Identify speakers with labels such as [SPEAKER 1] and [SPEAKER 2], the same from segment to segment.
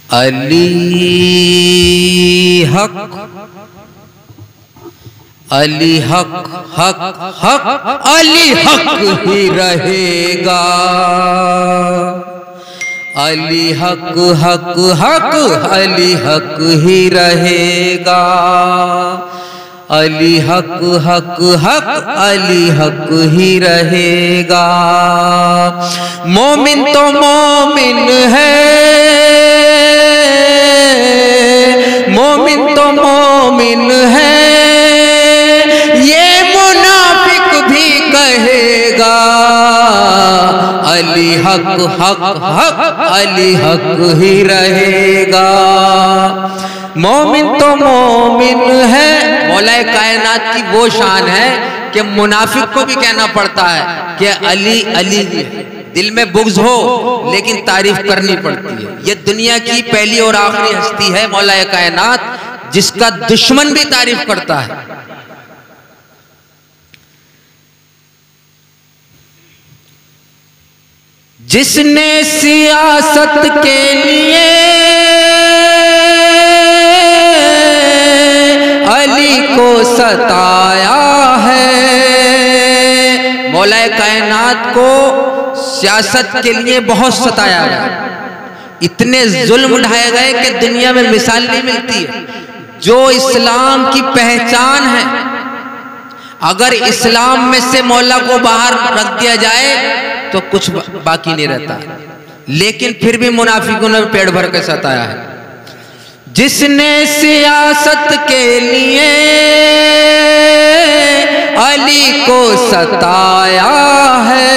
[SPEAKER 1] अली हक अली हक हक हक अली हक ही रहेगा। अली हक हक हक अली हक ही रहेगा। अली हक हक हक अली हक ही रहेगा। मोमिन तो मोमिन है, मोमिन तो मोमिन है, ये मुनाफिक भी कहेगा। अली हक हक हक अली हक ही रहेगा। मोमिन तो मोमिन है। मौलाए कायनात की वो शान है कि मुनाफिक को भी कहना पड़ता है कि अली अली। दिल में बुग़्ज़ हो लेकिन तारीफ करनी पड़ती है। ये दुनिया की पहली और आखिरी हस्ती है मौलाए कायनात जिसका दुश्मन भी तारीफ करता है। जिसने सियासत के लिए अली को सताया है, मौलाए कायनात को सियासत के लिए बहुत सताया गया। इतने जुल्म उठाए गए कि दुनिया में मिसाल नहीं मिलती है। जो इस्लाम की पहचान है, अगर इस्लाम में से मौला को बाहर रख दिया जाए तो कुछ बाकी नहीं रहता। लेकिन फिर भी मुनाफिकों ने पेट भर के सताया है। जिसने सियासत के लिए अली को सताया है,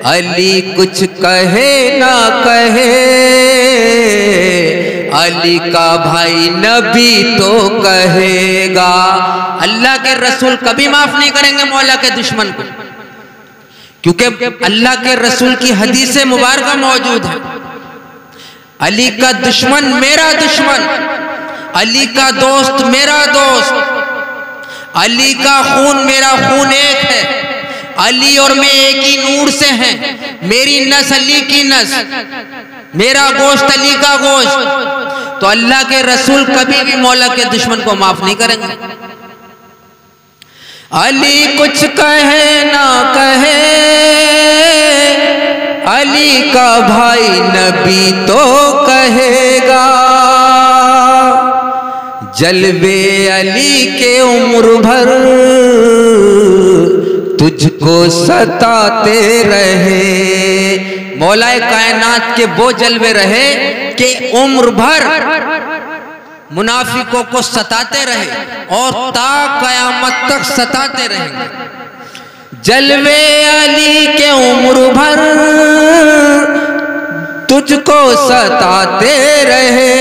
[SPEAKER 1] अली कुछ कहे ना कहे, अली का भाई नबी तो कहेगा। अल्लाह के रसूल कभी माफ नहीं करेंगे मौला के दुश्मन को, क्योंकि अल्लाह के रसूल की हदीस मुबारक मौजूद है। अली का दुश्मन मेरा दुश्मन, अली का दोस्त मेरा दोस्त, अली का खून मेरा खून एक है, अली और मैं एक ही नूर से हैं। मेरी नस अली की नस, मेरा गोश्त अली का गोश्त। तो अल्लाह के रसूल कभी भी मौला के दुश्मन को माफ नहीं करेंगे। अली कुछ कहे ना कहे, अली का भाई नबी तो कहेगा। जलवे अली के उम्र भर तुझको सताते रहे। मौलाए कायनात के वो जलवे रहे कि उम्र भर मुनाफिकों को सताते रहे और ता कयामत तक सताते रहेंगे। जलवे अली के उम्र भर तुझको सताते रहे।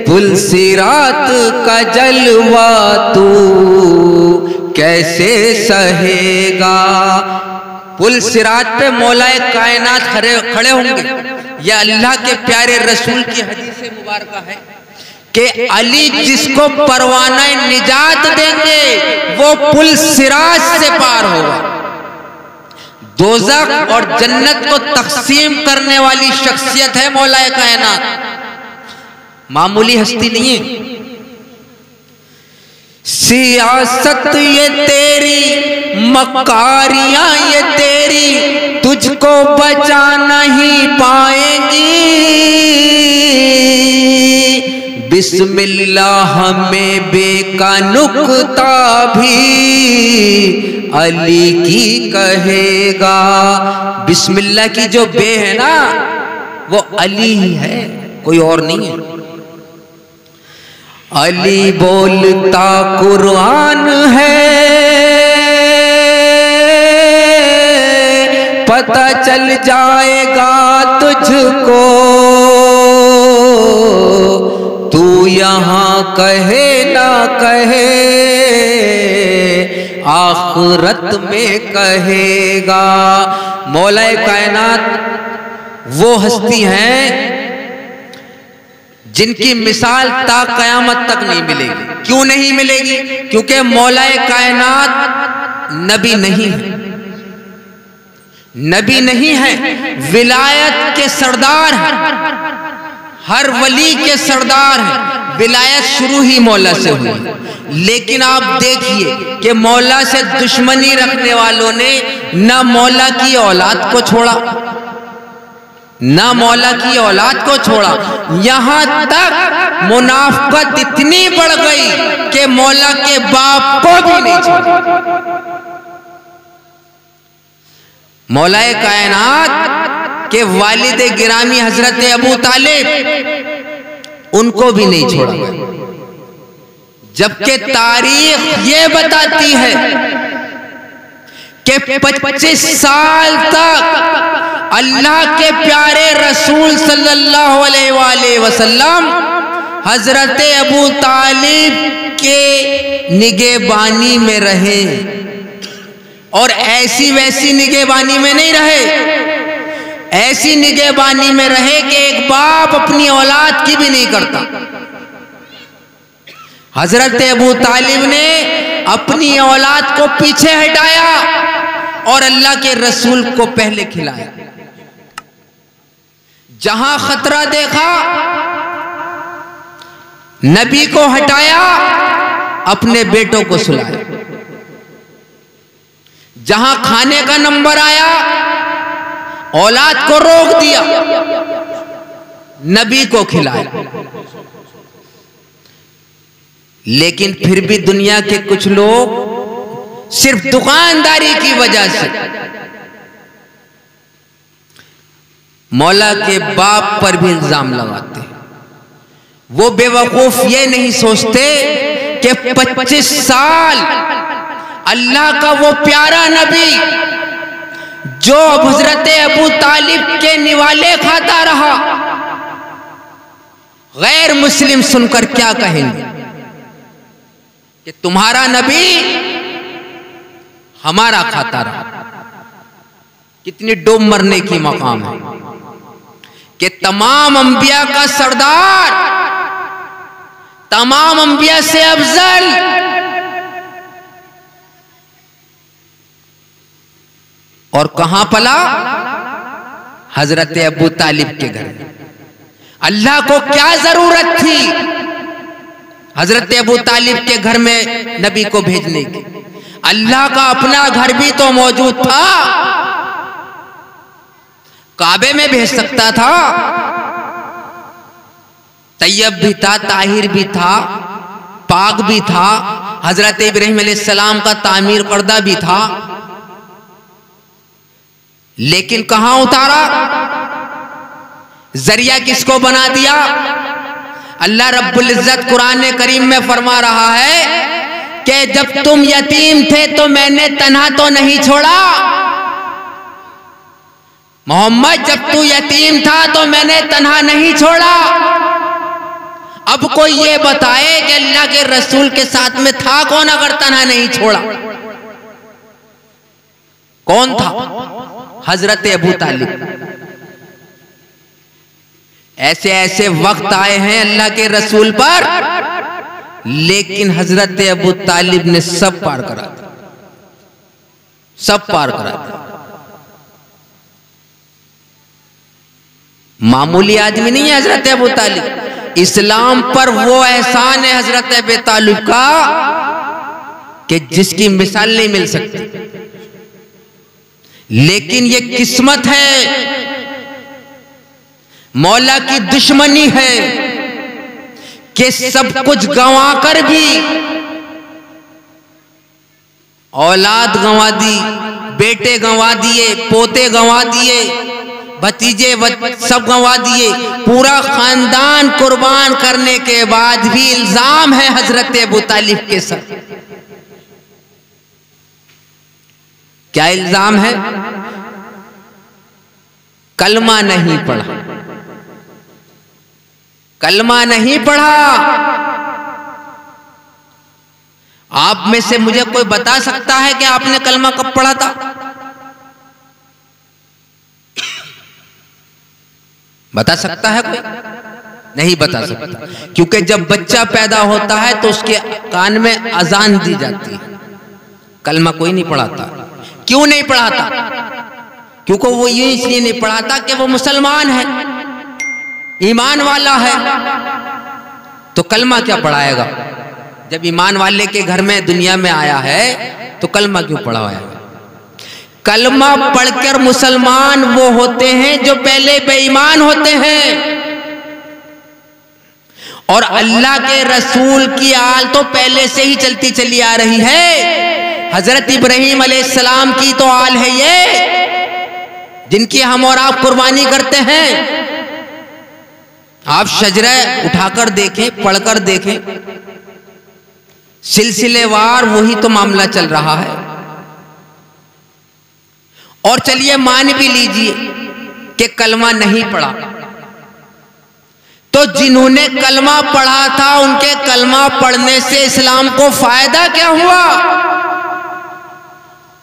[SPEAKER 1] पुल सिरात का जलवा तू कैसे सहेगा। पुल सिरात पे मौलाए कायनात खड़े होंगे। यह अल्लाह के प्यारे रसूल की हदीस मुबारक है कि अली जिसको परवाना निजात देंगे वो पुल सिरात से पार होगा। दोज़ख और जन्नत को तकसीम करने वाली शख्सियत है मौलाए कायनात, मामूली हस्ती नहीं है। सियासत ये तेरी, मकारियां ये तेरी, तुझको बचा नहीं पाएंगी। बिस्मिल्लाह में बेका नुक्ता भी अली की कहेगा। बिस्मिल्लाह की जो बे है ना वो अली ही है, कोई और नहीं है। अली बोलता कुरान है, पता चल जाएगा तुझको। तू यहाँ कहे ना कहे, आखिरत में कहेगा। मौलाए कायनात वो हस्ती हैं जिनकी मिसाल ता कयामत तक नहीं मिलेगी। क्यों नहीं मिलेगी? क्योंकि मौलाए कायनात नबी नहीं है। नबी नहीं है, विलायत के सरदार है, हर वली के सरदार है। विलायत शुरू ही मौला से हुई, लेकिन आप देखिए कि मौला से दुश्मनी रखने वालों ने ना मौला की औलाद को छोड़ा, ना मौला की औलाद को छोड़ा। यहां तक मुनाफिकत इतनी बढ़ गई कि मौला के बाप को भी नहीं छोड़ा। मौलाए कायनात के वालिद गिरामी हजरत अबू तालिब, उनको भी नहीं छोड़ा गया। जबकि तारीख ये बताती है कि 25 साल तक अल्लाह के प्यारे रसूल सल्लल्लाहु अलैहि वसल्लम हजरत अबू तालिब के निगहबानी में रहे, और ऐसी वैसी निगहबानी में नहीं रहे, ऐसी निगहबानी में रहे कि एक बाप अपनी औलाद की भी नहीं करता। हजरत अबू तालिब ने अपनी औलाद को पीछे हटाया और अल्लाह के रसूल को पहले खिलाया। जहां खतरा देखा, नबी को हटाया, अपने बेटों को सुलाया। जहां खाने का नंबर आया, औलाद को रोक दिया, नबी को खिलाया। लेकिन फिर भी दुनिया के कुछ लोग सिर्फ दुकानदारी की वजह से मौला के बाप पर भी इल्जाम लगाते हैं। वो बेवकूफ ये नहीं सोचते कि 25 साल अल्लाह का वो प्यारा नबी जो हजरत अबू तालिब के निवाले खाता रहा, गैर मुस्लिम सुनकर क्या कहेंगे कि तुम्हारा नबी हमारा खाता रहा। कितनी डूब मरने की मकाम है कि तमाम अंबिया का सरदार, तमाम अंबिया से अफजल, और कहां पला? हजरत अबू तालिब के घर। अल्लाह को क्या जरूरत थी हजरत अबू तालिब के घर में नबी को भेजने की? अल्लाह का अपना घर भी तो मौजूद था, काबे में भेज सकता था, तैयब भी था, ताहिर भी था, पाक भी था, हजरत इब्राहिम अलैहिस्सलाम का तामीर करदा भी था, लेकिन कहां उतारा? जरिया किसको बना दिया? अल्लाह रब्बुल इज्जत कुरान करीम में फरमा रहा है कि जब तुम यतीम थे तो मैंने तन्हा तो नहीं छोड़ा। मोहम्मद, जब तू यतीम था तो मैंने तन्हा नहीं छोड़ा। अब कोई ये बताए कि अल्लाह के रसूल के साथ में था कौन अगर तन्हा नहीं छोड़ा? कौन था? हजरत अबू तालिब। ऐसे ऐसे वक्त आए हैं अल्लाह के रसूल पर, लेकिन हजरत अबू तालिब ने सब पार करा दिया, सब पार करा दिया। मामूली आदमी नहीं है हजरत अबू तालिब। इस्लाम पर वो एहसान है हजरत अबू तालिब का कि जिसकी मिसाल नहीं मिल सकती। लेकिन ये किस्मत है, मौला की दुश्मनी है कि सब कुछ गंवाकर भी औलाद गंवा दी, बेटे गंवा दिए, पोते गंवा दिए, भतीजे सब गंवा दिए, पूरा खानदान कुर्बान करने के बाद भी इल्जाम है हजरत अबू तालिब के साथ। क्या इल्जाम है? कलमा नहीं पढ़ा, कलमा नहीं पढ़ा। आप में से मुझे कोई बता सकता है कि आपने कलमा कब पढ़ा था? बता सकता है कोई? नहीं बता सकता, क्योंकि जब बच्चा पैदा होता है तो उसके कान में अजान दी जाती है। कलमा कोई नहीं पढ़ाता। क्यों नहीं पढ़ाता? क्योंकि वो यूं इसलिए नहीं पढ़ाता कि वो मुसलमान है, ईमान वाला है, तो कलमा क्या पढ़ाएगा? जब ईमान वाले के घर में दुनिया में आया है तो कलमा क्यों पढ़ाएगा? कलमा पढ़कर मुसलमान वो होते हैं जो पहले बेईमान होते हैं, और अल्लाह के रसूल की आल तो पहले से ही चलती चली आ रही है। हजरत इब्राहीम अलैहिस्सलाम की तो आल है ये, जिनकी हम और आप कुर्बानी करते हैं। आप शजरा उठाकर देखें, पढ़कर देखें, सिलसिलेवार वही तो मामला चल रहा है। और चलिए मान भी लीजिए कि कलमा नहीं पढ़ा, तो जिन्होंने कलमा पढ़ा था उनके कलमा पढ़ने से इस्लाम को फायदा क्या हुआ,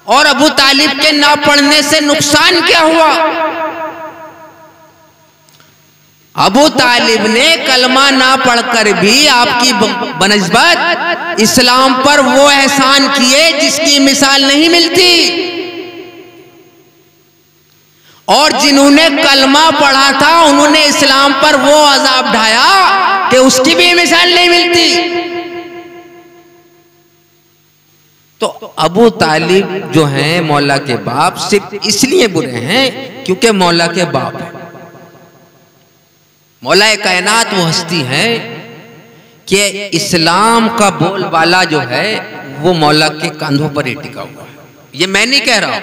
[SPEAKER 1] और अबू तालिब के ना पढ़ने से नुकसान क्या हुआ? अबू तालिब ने कलमा ना पढ़कर भी आपकी बनस्बत इस्लाम पर वो एहसान किए जिसकी मिसाल नहीं मिलती, और जिन्होंने कलमा पढ़ा था उन्होंने इस्लाम पर वो अजाब ढाया कि उसकी भी मिसाल नहीं मिलती। तो अबू तालिब जो हैं मौला के बाप सिर्फ इसलिए बुरे हैं क्योंकि मौला के बाप है। मौला कायनात वो हस्ती है कि इस्लाम का बोलबाला जो है वो मौला के कंधों पर ही टिका हुआ है। ये मैं नहीं कह रहा,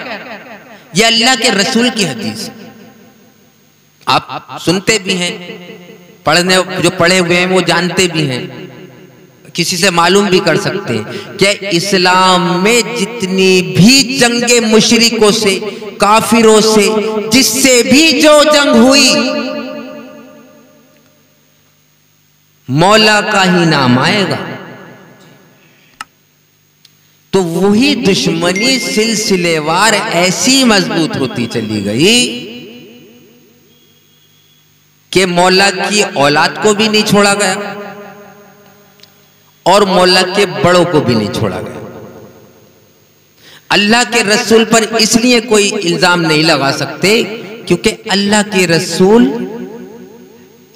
[SPEAKER 1] ये अल्लाह के रसूल की हदीस। आप सुनते भी हैं, पढ़ने जो पढ़े हुए हैं वो जानते भी हैं, किसी से मालूम भी कर सकते हैं कि इस्लाम में जितनी भी जंगे मुशरिकों से, काफिरों से, जिससे भी जो जंग हुई, मौला का ही नाम आएगा। तो वही दुश्मनी सिलसिलेवार ऐसी मजबूत होती चली गई कि मौला की औलाद को भी नहीं छोड़ा गया और मौला के बड़ों को भी नहीं छोड़ा गया। अल्लाह के रसूल पर इसलिए कोई इल्जाम नहीं लगा सकते क्योंकि अल्लाह के रसूल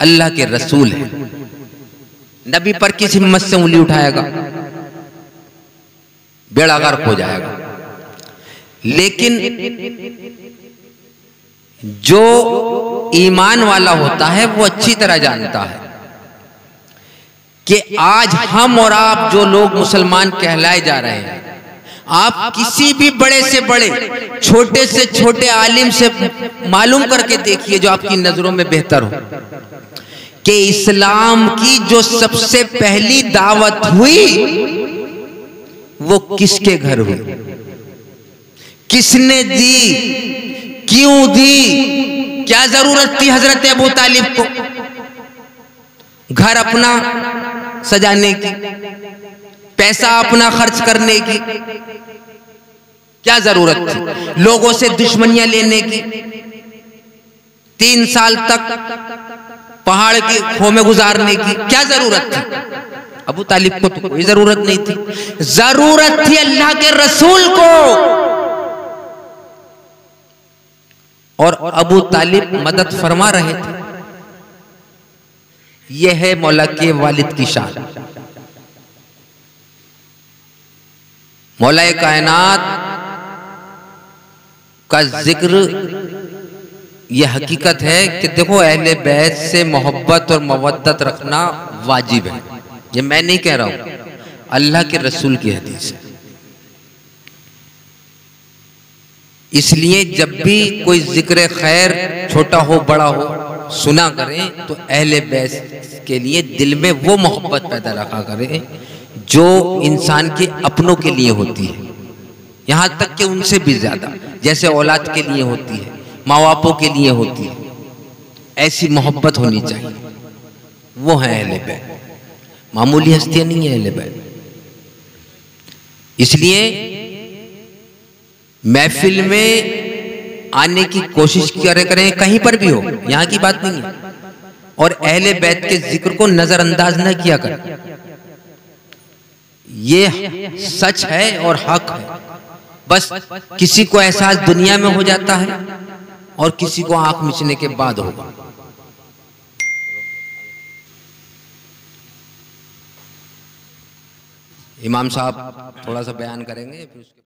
[SPEAKER 1] अल्लाह के रसूल है। नबी पर किस हिम्मत से उंगली उठाएगा, बेड़ा गर्क हो जाएगा। लेकिन जो ईमान वाला होता है वो अच्छी तरह जानता है कि आज हम और आप जो लोग मुसलमान कहलाए जा रहे हैं, आप किसी भी बड़े से बड़े, छोटे से छोटे आलिम से मालूम करके देखिए जो आपकी नजरों में बेहतर हो कि इस्लाम की जो सबसे पहली दावत हुई वो किसके घर हुई, किसने दी, क्यों दी, क्या जरूरत थी हजरत अबू तालिब को घर अपना सजाने की, पैसा अपना खर्च करने की, क्या जरूरत थी लोगों से दुश्मनियां लेने की, 3 साल तक पहाड़ की खो में गुजारने की, क्या जरूरत थी? अबू तालिब को तो कोई जरूरत नहीं थी। जरूरत थी अल्लाह के रसूल को, और अबू तालिब मदद फरमा रहे थे। यह है मौला के वालिद की शान। मौला कायनात का जिक्र यह हकीकत है कि देखो अहले बैत से मोहब्बत और मवद्दत रखना वाजिब है। ये मैं नहीं कह रहा हूं, अल्लाह के रसूल की हदीस है। इसलिए जब भी कोई जिक्र खैर छोटा हो बड़ा हो सुना करें तो अहले बैत के लिए दिल में वो मोहब्बत पैदा रखा करें जो इंसान के अपनों के लिए होती है, यहां तक कि उनसे भी ज्यादा, जैसे औलाद के लिए होती है, माँ बापों के लिए होती है, ऐसी मोहब्बत होनी चाहिए। वो है अहले बैत, मामूली हस्तियां नहीं है अहले बैत। इसलिए महफिल में आने की कोशिश करें, कहीं पर भी हो, यहां की बात नहीं है, और अहले बैत के जिक्र को नजरअंदाज न किया करें। ये सच है और हक है। बस किसी को एहसास दुनिया में हो जाता है और किसी को आंख मिचने के बाद होगा। इमाम साहब थोड़ा सा बयान करेंगे फिर उसके